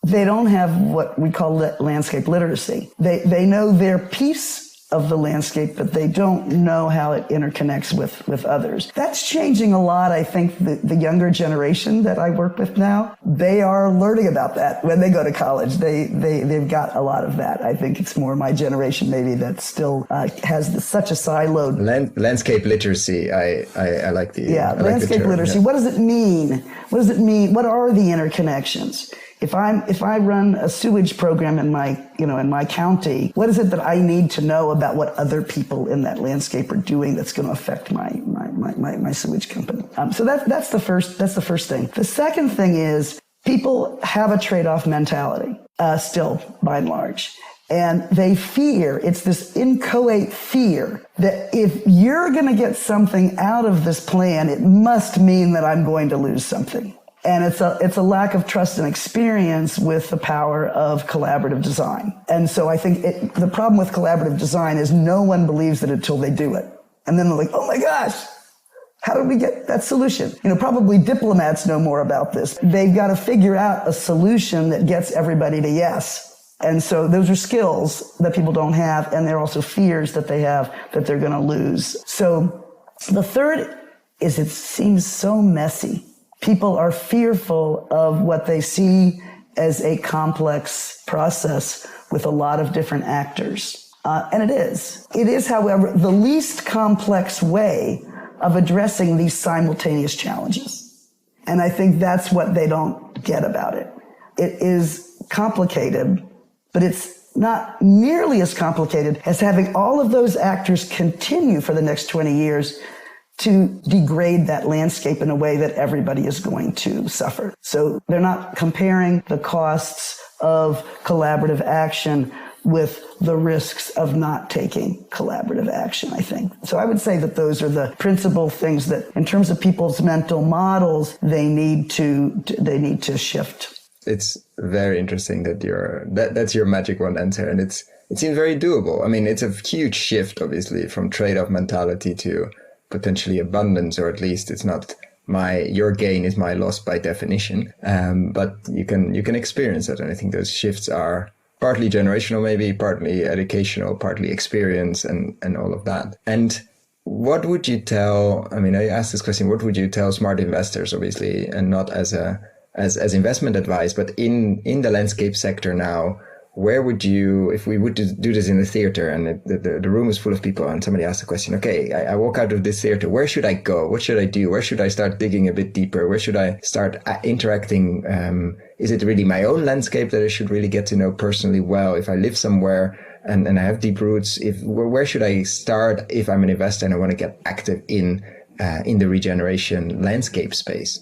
they don't have what we call landscape literacy. They know their piece of the landscape, but they don't know how it interconnects with others. That's changing a lot. I think the younger generation that I work with now, they are learning about that when they go to college. They've got a lot of that. I think it's more my generation maybe that still has such a siloed landscape literacy. I like the landscape literacy. Yeah. What does it mean? What does it mean? What are the interconnections? If I run a sewage program in my county, what is it that I need to know about what other people in that landscape are doing that's going to affect my sewage company? So that's the first thing. The second thing is people have a trade-off mentality still, by and large. And they fear, it's this inchoate fear that if you're going to get something out of this plan, it must mean that I'm going to lose something. And it's a lack of trust and experience with the power of collaborative design. And so I think the problem with collaborative design is no one believes it until they do it. And then they're like, oh my gosh, how did we get that solution? Probably diplomats know more about this. They've got to figure out a solution that gets everybody to yes. And so those are skills that people don't have, and they're also fears that they have that they're going to lose. So the third is it seems so messy. People are fearful of what they see as a complex process with a lot of different actors. And it is. It is, however, the least complex way of addressing these simultaneous challenges. And I think that's what they don't get about it. It is complicated, but it's not nearly as complicated as having all of those actors continue for the next 20 years to degrade that landscape in a way that everybody is going to suffer. So they're not comparing the costs of collaborative action with the risks of not taking collaborative action, I think. So I would say that those are the principal things that, in terms of people's mental models, they need to shift. It's very interesting that that's your magic wand answer, and it seems very doable. I mean, it's a huge shift, obviously, from trade-off mentality to potentially abundance, or at least it's not your gain is my loss by definition. But you can experience that, and I think those shifts are partly generational, maybe partly educational, partly experience, and all of that. And what would you tell? I mean, I asked this question. What would you tell smart investors, obviously, and not as investment advice, but in the landscape sector now? Where would you, if we would do this in a theater and the room is full of people and somebody asks the question, okay, I walk out of this theater, where should I go? What should I do? Where should I start digging a bit deeper? Where should I start interacting? Is it really my own landscape that I should really get to know personally well? If I live somewhere and I have deep roots, where should I start if I'm an investor and I want to get active in the regeneration landscape space?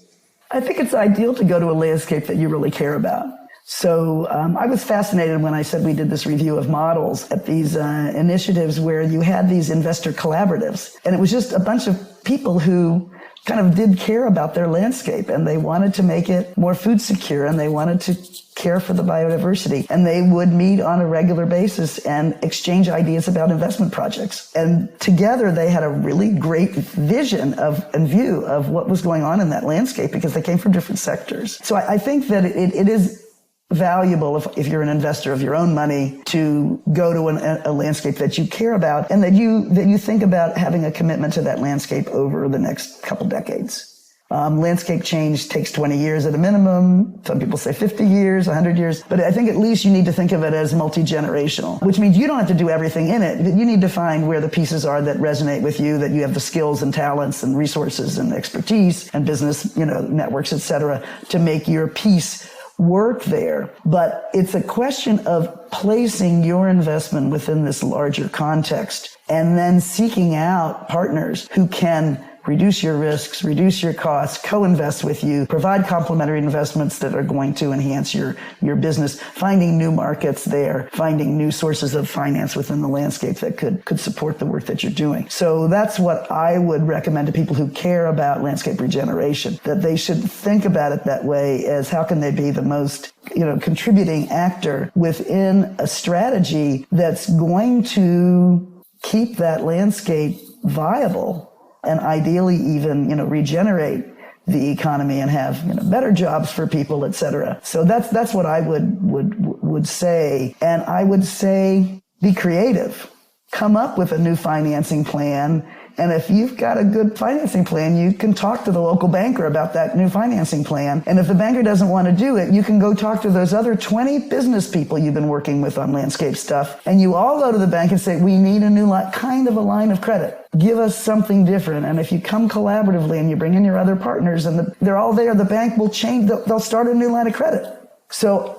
I think it's ideal to go to a landscape that you really care about. So I was fascinated when I said we did this review of models at these initiatives where you had these investor collaboratives. And it was just a bunch of people who kind of did care about their landscape, and they wanted to make it more food secure, and they wanted to care for the biodiversity. And they would meet on a regular basis and exchange ideas about investment projects. And together they had a really great vision and view of what was going on in that landscape, because they came from different sectors. So I think that it is valuable if you're an investor of your own money to go to a landscape that you care about, and that you think about having a commitment to that landscape over the next couple decades. Landscape change takes 20 years at a minimum. Some people say 50 years, 100 years. But I think at least you need to think of it as multi-generational, which means you don't have to do everything in it, but you need to find where the pieces are that resonate with you, that you have the skills and talents and resources and expertise and business, networks, et cetera, to make your piece work there. But it's a question of placing your investment within this larger context and then seeking out partners who can reduce your risks, reduce your costs, co-invest with you, provide complementary investments that are going to enhance your business, finding new markets there, finding new sources of finance within the landscape that could support the work that you're doing. So that's what I would recommend to people who care about landscape regeneration, that they should think about it that way, as how can they be the most contributing actor within a strategy that's going to keep that landscape viable, and ideally even, regenerate the economy and have, better jobs for people, et cetera. So that's what I would say. And I would say, be creative. Come up with a new financing plan. And if you've got a good financing plan, you can talk to the local banker about that new financing plan. And if the banker doesn't want to do it, you can go talk to those other 20 business people you've been working with on landscape stuff. And you all go to the bank and say, we need a new kind of a line of credit. Give us something different. And if you come collaboratively and you bring in your other partners and they're all there, the bank will change. They'll start a new line of credit. So,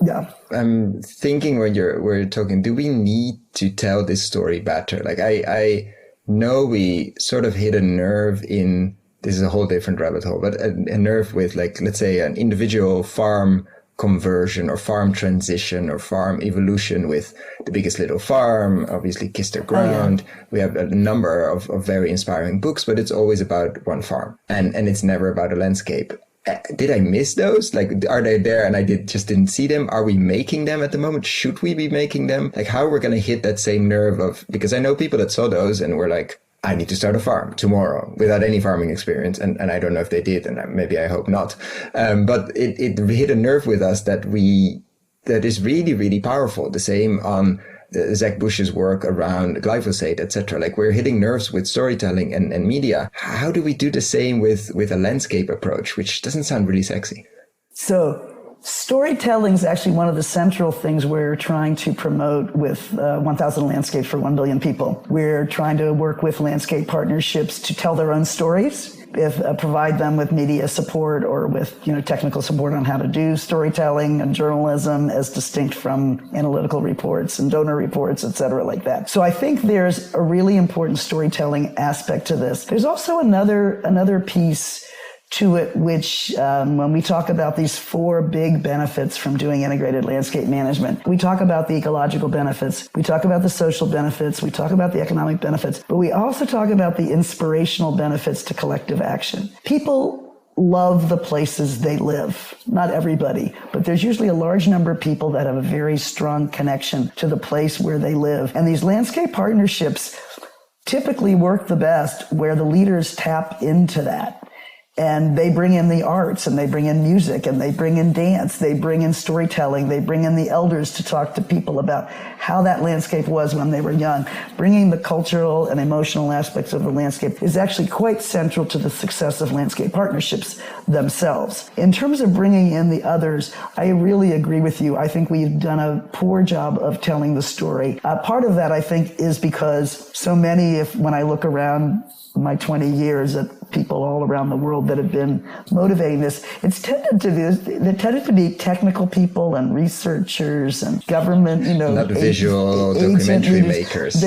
yeah. I'm thinking when you're talking, do we need to tell this story better? Like I know we sort of hit a nerve this is a whole different rabbit hole, but a nerve with, like, let's say an individual farm conversion or farm transition or farm evolution with The Biggest Little Farm, obviously Kiss Their Ground. Oh, yeah. We have a number of very inspiring books, but it's always about one farm and it's never about a landscape. Did I miss those? Like, are they there and I just didn't see them? Are we making them at the moment? Should we be making them? Like, how are we going to hit that same nerve of, because I know people that saw those and were like, I need to start a farm tomorrow without any farming experience. And I don't know if they did, and maybe I hope not. But it hit a nerve with us that is really, really powerful. The same on Zach Bush's work around glyphosate, etc. Like, we're hitting nerves with storytelling and media. How do we do the same with a landscape approach, which doesn't sound really sexy? So storytelling is actually one of the central things we're trying to promote with 1,000 Landscapes for 1 billion people. We're trying to work with landscape partnerships to tell their own stories, provide them with media support or with technical support on how to do storytelling and journalism as distinct from analytical reports and donor reports, et cetera, like that. So I think there's a really important storytelling aspect to this. There's also another piece to it, which when we talk about these 4 big benefits from doing integrated landscape management, we talk about the ecological benefits, we talk about the social benefits, we talk about the economic benefits, but we also talk about the inspirational benefits to collective action. People love the places they live. Not everybody, but there's usually a large number of people that have a very strong connection to the place where they live. And these landscape partnerships typically work the best where the leaders tap into that. And they bring in the arts, and they bring in music, and they bring in dance, they bring in storytelling, they bring in the elders to talk to people about how that landscape was when they were young. Bringing the cultural and emotional aspects of the landscape is actually quite central to the success of landscape partnerships themselves. In terms of bringing in the others, I really agree with you. I think we've done a poor job of telling the story. Part of that, I think, is because so many, when I look around my 20 years at people all around the world that have been motivating this, they tended to be technical people and researchers and government, not visual documentary makers.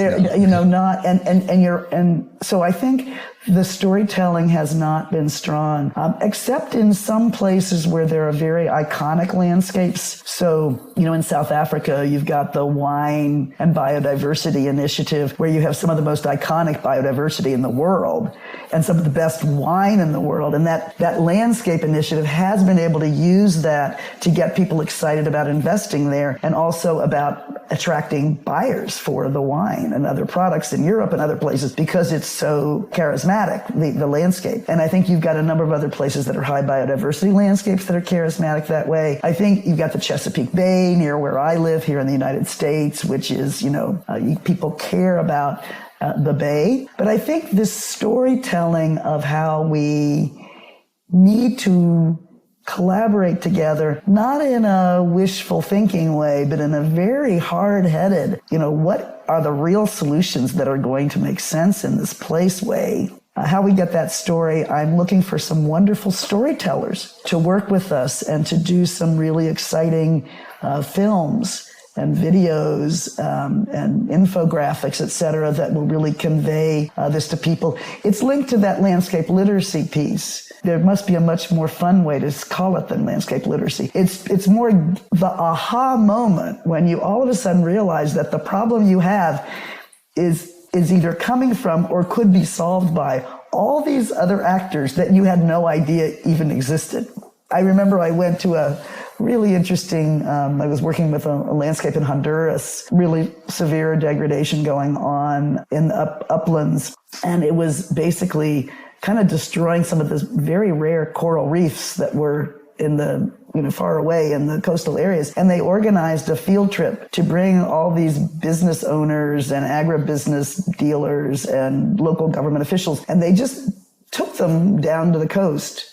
So I think the storytelling has not been strong, except in some places where there are very iconic landscapes. So, in South Africa, you've got the Wine and Biodiversity Initiative, where you have some of the most iconic biodiversity in the world and some of the best wine in the world. And that landscape initiative has been able to use that to get people excited about investing there, and also about attracting buyers for the wine and other products in Europe and other places, because it's so charismatic, the landscape. And I think you've got a number of other places that are high biodiversity landscapes that are charismatic that way. I think you've got the Chesapeake Bay near where I live here in the United States, which is, people care about the bay. But I think this storytelling of how we need to collaborate together, not in a wishful thinking way, but in a very hard-headed, what are the real solutions that are going to make sense in this place way. How we get that story, I'm looking for some wonderful storytellers to work with us and to do some really exciting films and videos and infographics, et cetera, that will really convey this to people. It's linked to that landscape literacy piece. There must be a much more fun way to call it than landscape literacy. It's more the aha moment when you all of a sudden realize that the problem you have is either coming from or could be solved by all these other actors that you had no idea even existed. I remember I went to a really interesting, I was working with a landscape in Honduras, really severe degradation going on in the uplands. And it was basically kind of destroying some of the very rare coral reefs that were in the, far away in the coastal areas. And they organized a field trip to bring all these business owners and agribusiness dealers and local government officials. And they just took them down to the coast.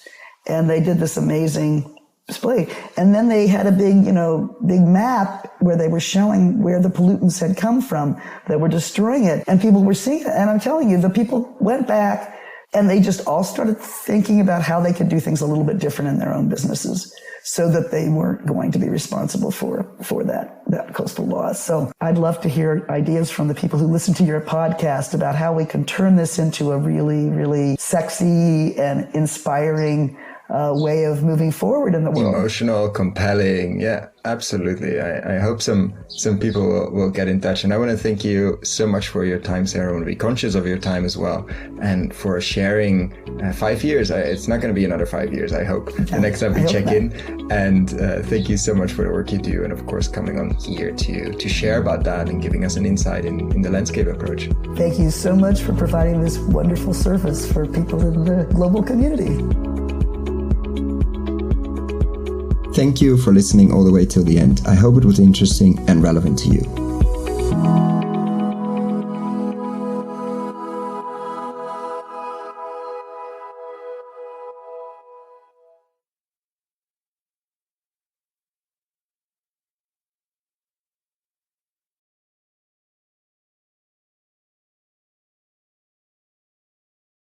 And they did this amazing display. And then they had a big map where they were showing where the pollutants had come from that were destroying it. And people were seeing it. And I'm telling you, the people went back and they just all started thinking about how they could do things a little bit different in their own businesses so that they weren't going to be responsible for that coastal loss. So I'd love to hear ideas from the people who listen to your podcast about how we can turn this into a really, really sexy and inspiring way of moving forward in the world. Emotional, compelling. Yeah, absolutely. I hope some people will get in touch. And I want to thank you so much for your time, Sarah. I want to be conscious of your time as well. And for sharing 5 years. It's not going to be another 5 years, I hope, the next time we check in. And thank you so much for the work you do. And of course, coming on here to share about that and giving us an insight in the landscape approach. Thank you so much for providing this wonderful service for people in the global community. Thank you for listening all the way till the end. I hope it was interesting and relevant to you.